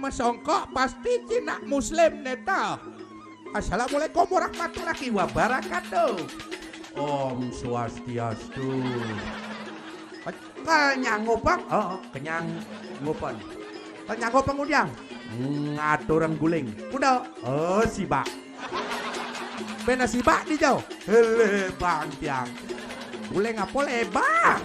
mesongko pasti Cina Muslim neta. Assalamualaikum warahmatullahi wabarakatuh. Om Swastiastu. Kenyang ngopang? Oh, kenyang ngopan. Kenyang ngopang udang? Ngatur orang guling. Udah. Oh, sibak. Bena sibak di jauh. Hele bang tiang. Guling apa lebang?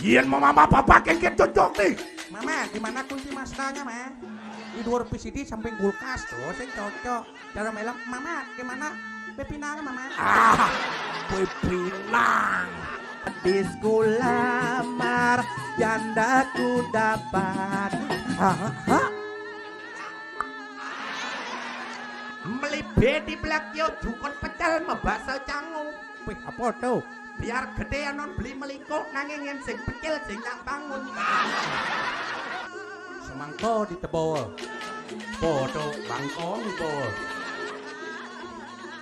Ian mau mama papa kengket cocok nih. Mama, gimana kunci masternya, Ma? Di luar PCD samping kulkas tuh, saya cocok. Cara melam, Mama, gimana? Pepinang, Mama. Ah, pepinang. Di sekolah lamar, jandaku dapat. Hah? Melibet di belak yo, dukun pecel membakso cangu. Wih, apa tuh? Biar gede non beli meliko nanging sing pecel sing nak bangun. Semangko ditebol. Foto bangkong ditebol.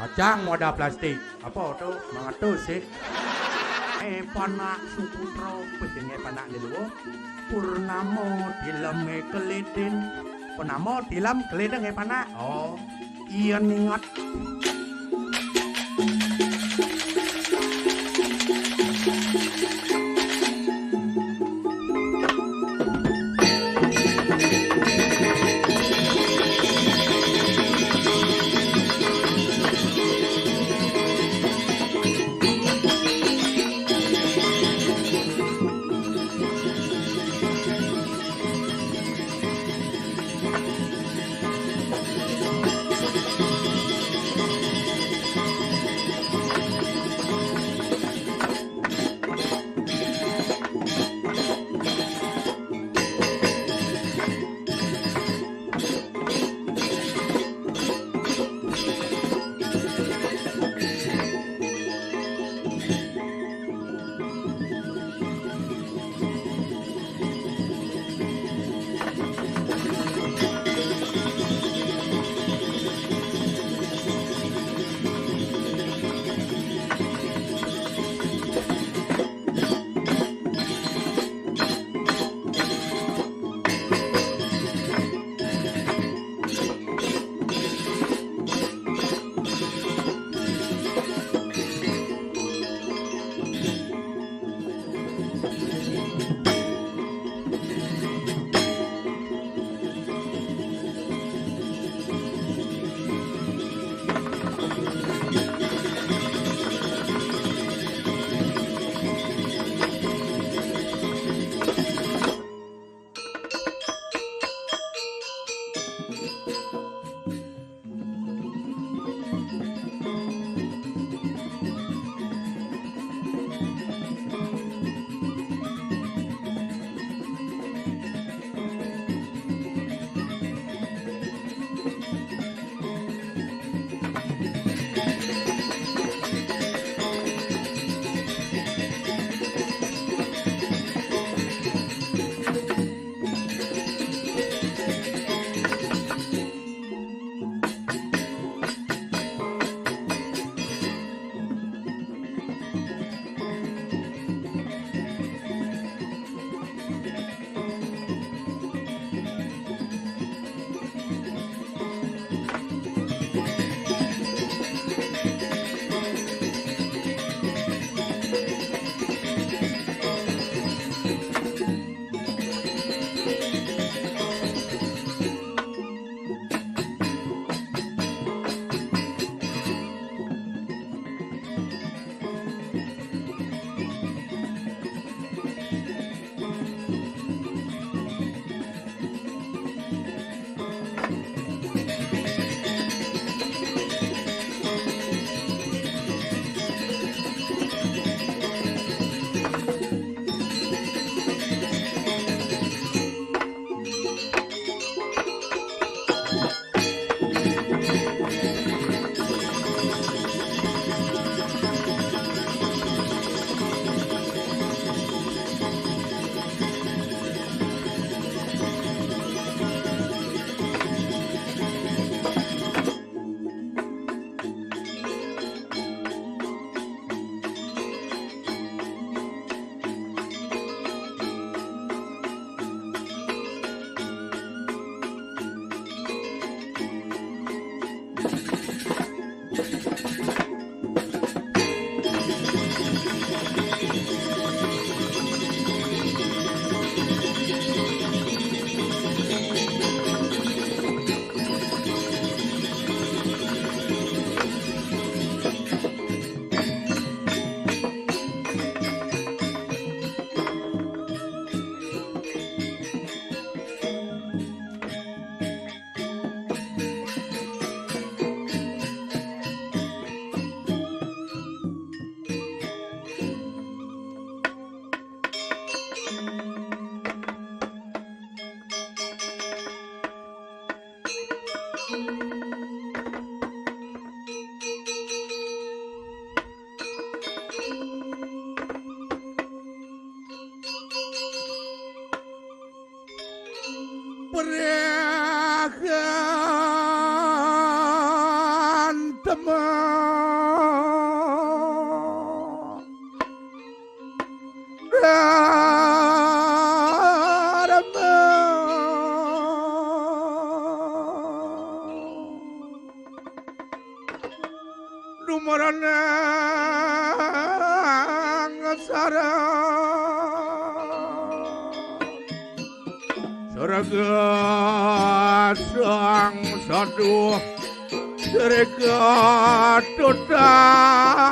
Kacang modal plastik. Apa tuh? Mangatus sih. Panak Suputro pedenge panak lelu. Purnamo dileme kelidin. Purnamo dilam kelidin panak. Oh, iya ningat. Berikan teman Numarana ngasara Saraga sang sadu Saraga tutana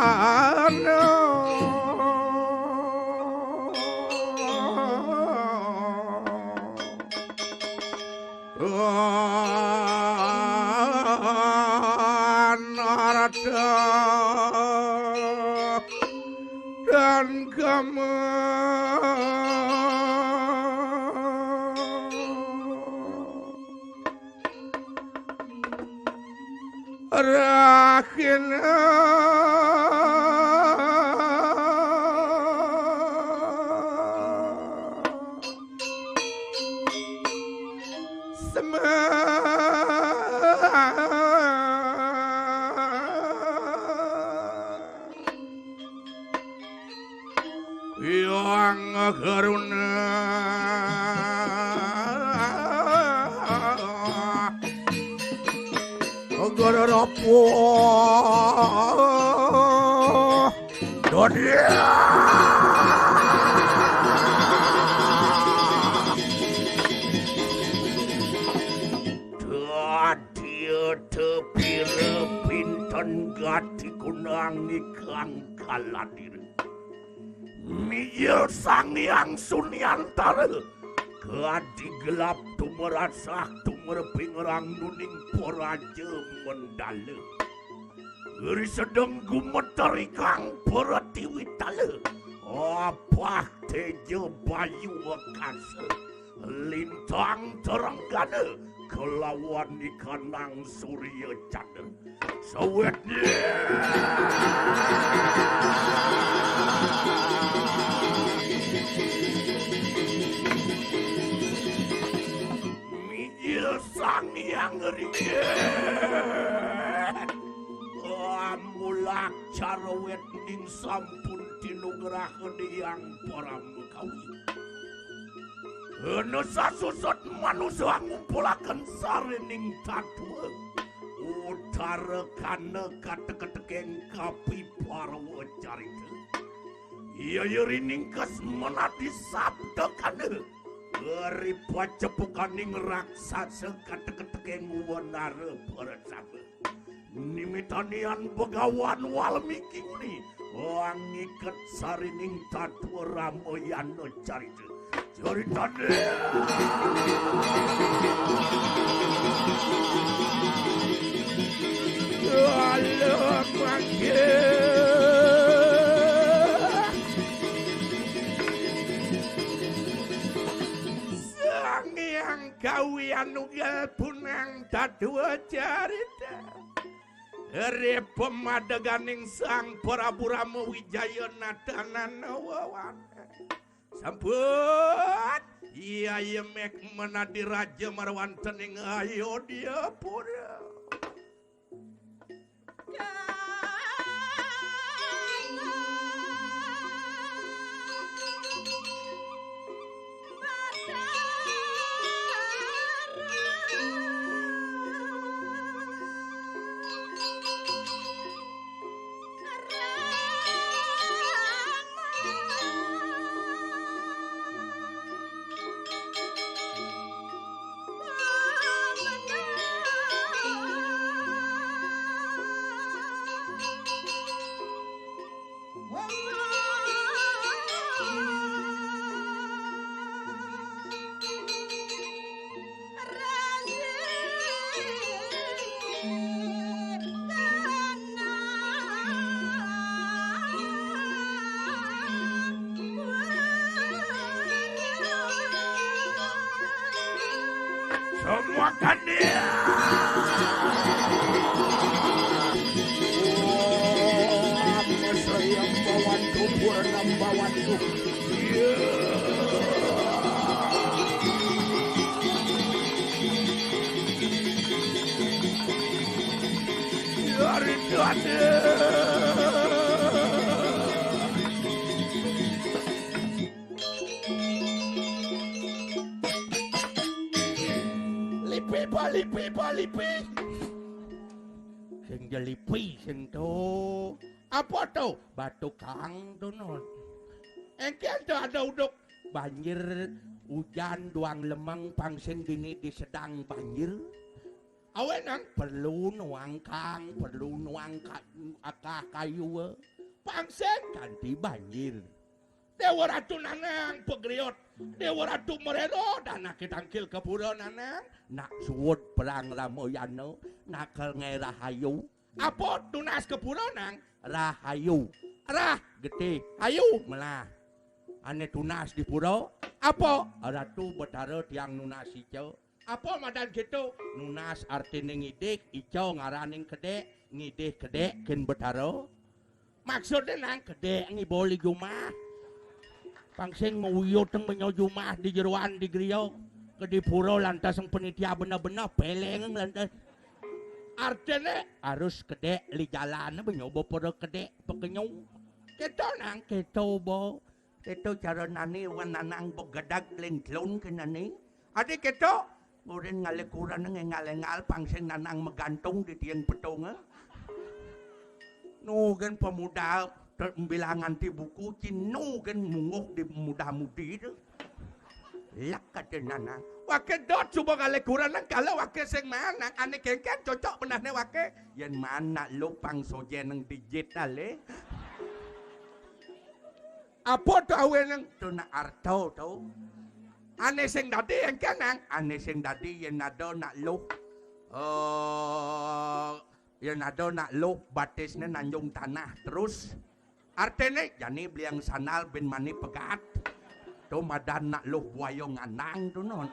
Narada dan kamu Rakhina yang karuna Garapo Dodia Dia tepira pinten gati kunang ikan kaladir Miyel sang yang sunyantara Gadi gelap tumerasah tumerpingerang nuning poraja mendala Geri sedeng gumeteri kang peratiwitala Apah tejo bayu wakasa Lintang terenggana kelawan ikanang surya canda Sawetnya sang yang ringan mulak carwet ning sampun tinugrahan yang para mukawi Anu sasusut manusia ngumpulakan sarining tatua utara kana kata-katekeng kapi parwa carita iya yurining kesmenati sabda kana Geri pacepukaning raksasa kata-katekeng wanara bersama Nimitanian begawan Walmiki ini Wangiket sarining tatua ramoyano carita Cerita dia Alah makin Yang kawian unggal punang tatua carita Eri pemadaganing sang Prabu Rama Wijaya nadanan wawana Sampun iya yemek menadi raja marwantening Ayodhyapura Semua kan dia. Apa saya bawanku purna bawanku. Palipi. Sing jelipi sing to. Apa to? Batu kang to non. Engkel to ada uduk banjir hujan duang lemang pangsing dini di sedang banjir. Awenan perlu nuang kang, perlu nuang akah kayu. Pangsing ganti banjir. Dewa Ratu Nanang pegriot, Dewa Ratu Merero dan nak kitangkil ke pura Nanang, nak suwud perang Ramoyano, nak ngai rahayu. Apa tunas ke pura nang? Rahayu. Rah gede, hayu melah. Ane tunas di pura? Apa? Ratu Betara tiang nunas hijau. Apa madan gitu? Nunas artinya ngidik, hijau ngaraning kedek, ngidik kedek ken Betara. Maksudnya nang kedek ngiboli jumah. Pangsing mawuyot ng menyojumah di jeruan di griyo ke di puro lantas ang penitia benar-benar peleng lantas artinya harus kedek li jalan na banyobo puro kedek pekenyong keto nang keto bo keto cara nani wan nanang bogadag lengklon ke nani adik keto ngurin ngalikuran ng ngalengal pangsing nanang megantung di tiang petong nugan pemuda bilangan di buku cinu kan munguk di muda-mudi itu lakat nanang wakil dot coba kali kurang kalau wakil sing mana ane kengken cocok benahnya wakil yang mana lupang sojen yang digital apa tuh awen yang tuh na arto tuh ane sing dadi yang kenang ane sing dadi yang nado nak lup yang nado nak lup batisnya nanjung tanah terus artinya jani beliang sanal bin mani pegat to madan nak luh buayong anang tu non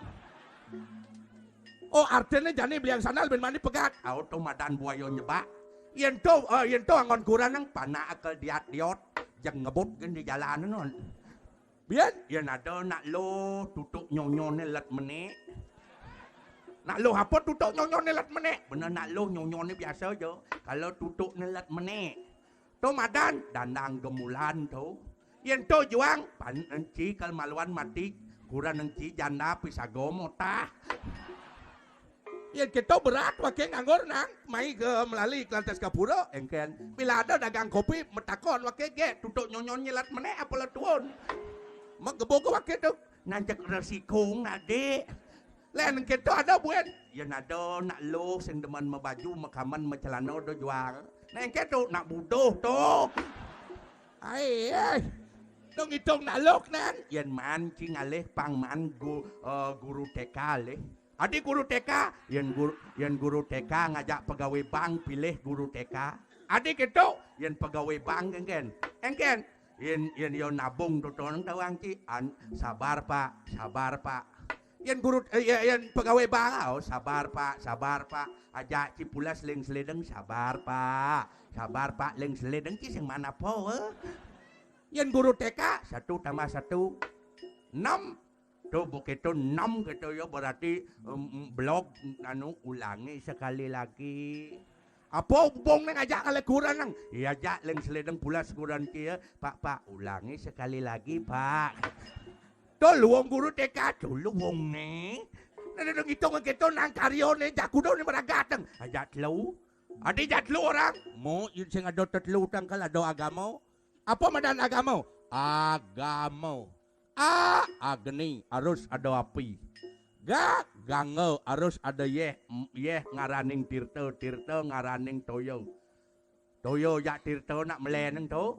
oh artinya jani beliang sanal bin mani pegat oh to madan buayong nyebak yen to angon kurang nang pana akal diot jang ngebut gen di jalan non biar yen ada nak luh tutuk nyonyone lat menek nak luh apa tutuk nyonyone lat menek bener nak luh nyonyone biasa jo kalau tutuk lat menek to madan dandang gemulan to yen to juang pan enci kal maluan mati kurang enci janda pisago motah yen kita berat wake nganggur nang mai ke melalui kelantas kapuro engken bila ada dagang kopi metakon wake ge tutuk nyonyon nyelat meneh apa letuon magebo wake to nanjak resiko ngade len kita ada buen yen ada nak lo sing demen mebaju mekaman mecelana do jual neng ketu nak budoh to ai dong itong nalok nan yan man cing aleh pang man guru TK leh adik guru TK yan guru TK ngajak pegawai bank pilih guru TK adik itu yan pegawai bank engken yan nabung to nang tawang ci sabar pak yan guru yan pegawai bank sabar pak ajak cipulas leng seledeng sabar pak leng seledeng ci sing mana po yan guru TK 1 tambah 1 6 tuh begitu 6 gitu ya berarti blog ulangi sekali lagi apa bong neng ajak kali kurang nang iya ajak leng seledeng pulas kurang kia pak ulangi sekali lagi pak tuh luang guru TK tuh luang nih nang hitung gitu nang karyo nih jakudo nih meragateng ajak lu adi jatlu orang mo yun sing ado tatlu tang kal ado agamo apa madan agamo agni harus ada api gange harus ada yeh ngaraning tirto ngaraning toyo ya tirto nak meleneng to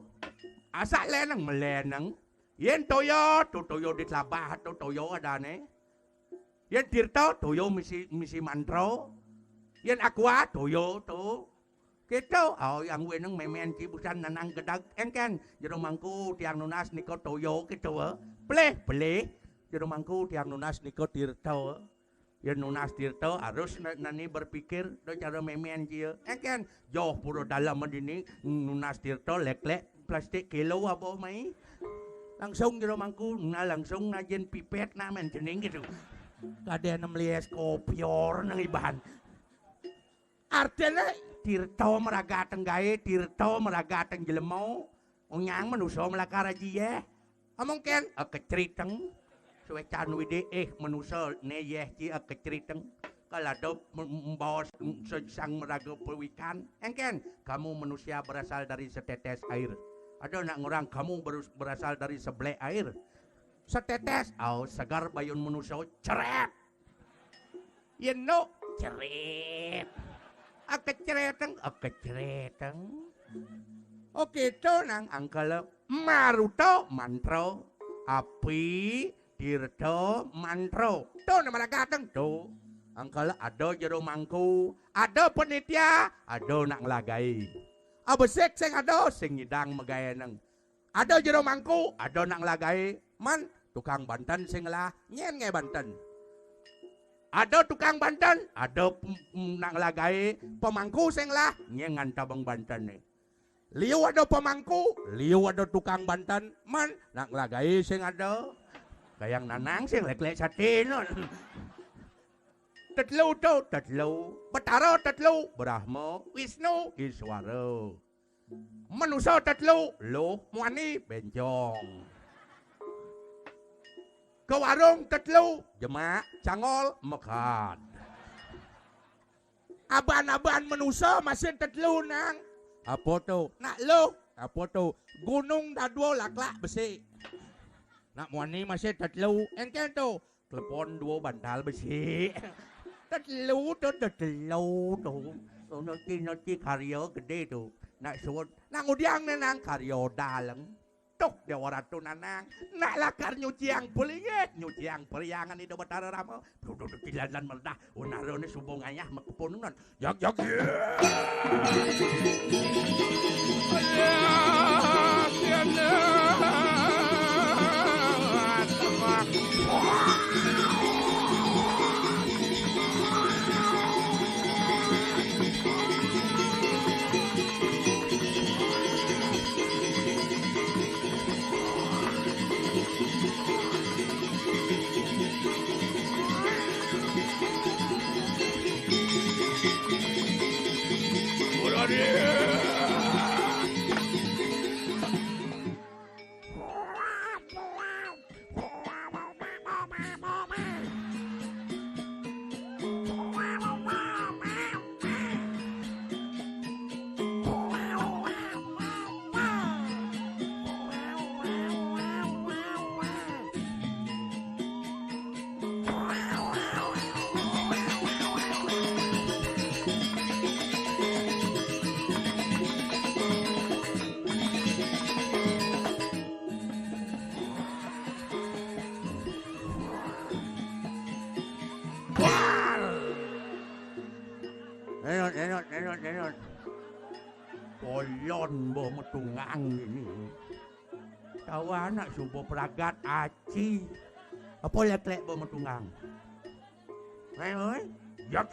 asa leneng meleneng yen toyo ditlabah to toyo adane yen tirto toyo misi mantro yen aqua toyo to gitu yang weneng memen ci busan nanang gedag engken jero mangku tiang nunas niko toyo gitu Peleh jero mangku tiang nunas niko tirto ya nunas tirto harus nani berpikir do cara memen ci engken jauh puro dalam medini nunas tirto lek plastik kilo apa mai langsung jero mangku langsung najen pipet na men cening gitu kadang melies kopior nang ibahan artinya tirto meragateng gae tirto meragateng jelemo unyang manusa melakar aji ya among ken kecriteng suwe can wide manusa ne yeh ci kecriteng Kalau ada membawa sang meraga pewikan, engken, kamu manusia berasal dari setetes air. Ada nak ngurang kamu berasal dari sebelah air. Setetes, segar bayun manusia ceret. You know, ceret. Akecereteng. Oke, to nang angkala maruto mantro, api tirto mantro. To nama gateng to. Angkala ada jero mangku, ada penitia, ada nak ngelagai. Abesek sing ada sing ngidang megayeneng. Ada jero mangku, ada nak ngelagai. Man tukang Banten sing lah nyen nge Banten. Ada tukang Banten, ada nak ngelagai pemangku sing lah nyen ngantabang Banten nih. Liu ada pemangku, liu ada tukang Banten, man nak ngelagai sing ada. Kayang nanang sing lek-lek satin. Tetlu to, tetlu. Betara tetlu, Brahma, Wisnu, Iswara. Manusia tetlu, Luh, Muani, Benjong. Ke warung tetlu, Jemak, Cangol, Mekat. Aban-aban manusia masih tetlu nang. Apa tu? Nak lu, apa tu? Gunung dadwo laklak besi. Nak Muani masih tetlu, engken tu. Telepon dua bantal besi. Tetlu tu. Nanti karya gede tu. Nak suut. Nak udiang nang karya dalang. Tuk dia orang tu nanang. Nak lakar nyuciang pelingit. Nyuciang periangan itu Batara Rama. Duduk kilalan meledah. Unaro ni subong ayah makepununan. Jak. Nenot. Polon boh metungang ini. Tahu anak subuh peragat aci. Apa lek-lek boh metungang? Oi. Jak.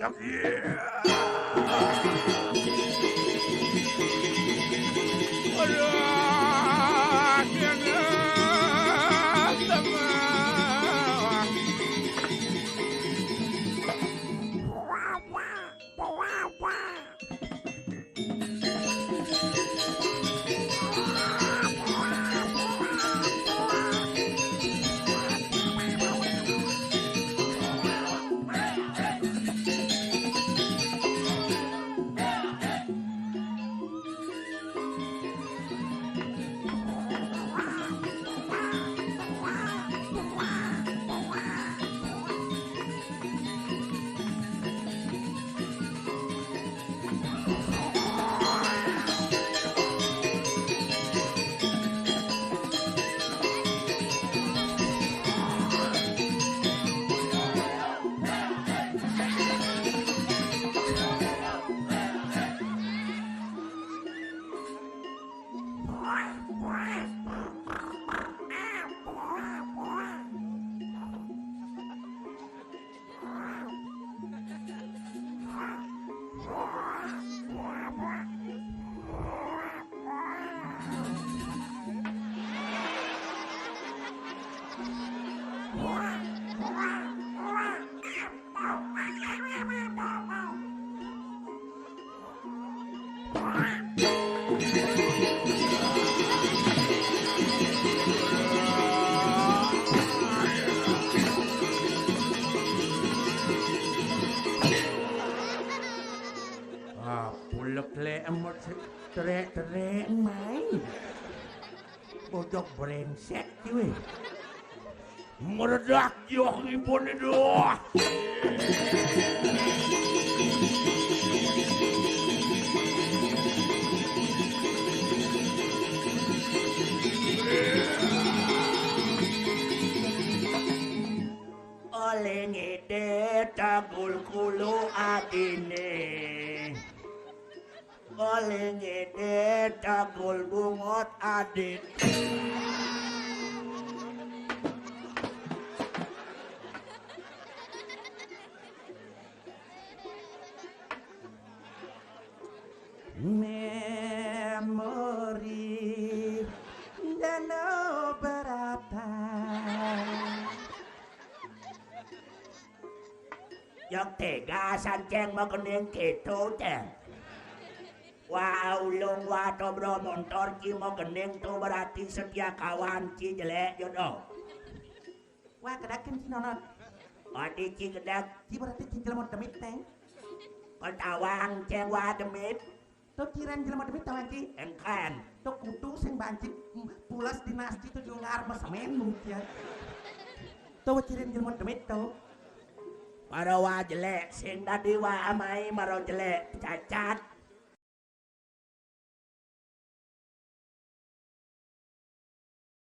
Terek-terek main. Bocok brengsek kuwi. Meredak yo ibun itu. Oleh ngede tagul kulu adine. Oleh ngede tagul bungot adin. Memori dan berata. Yang tega sanceng makening gitu teh. Wah ulung wah dobro motor ki makening tu berarti setia kawan ki jelek jodoh. Wah kedakin ki nonot. Adi ki kedak ki berarti ki jelema demit teh. Ketawang ceng wah demit. Tuh kiran jelema demit tawang ki engkan. Tuh kudu sing banjit pulas dinasti tuh juga ngarep semen mungkin. Tuh kiran jelema demit tuh. Para wa jelek sing tadi wa amai maro jelek cacat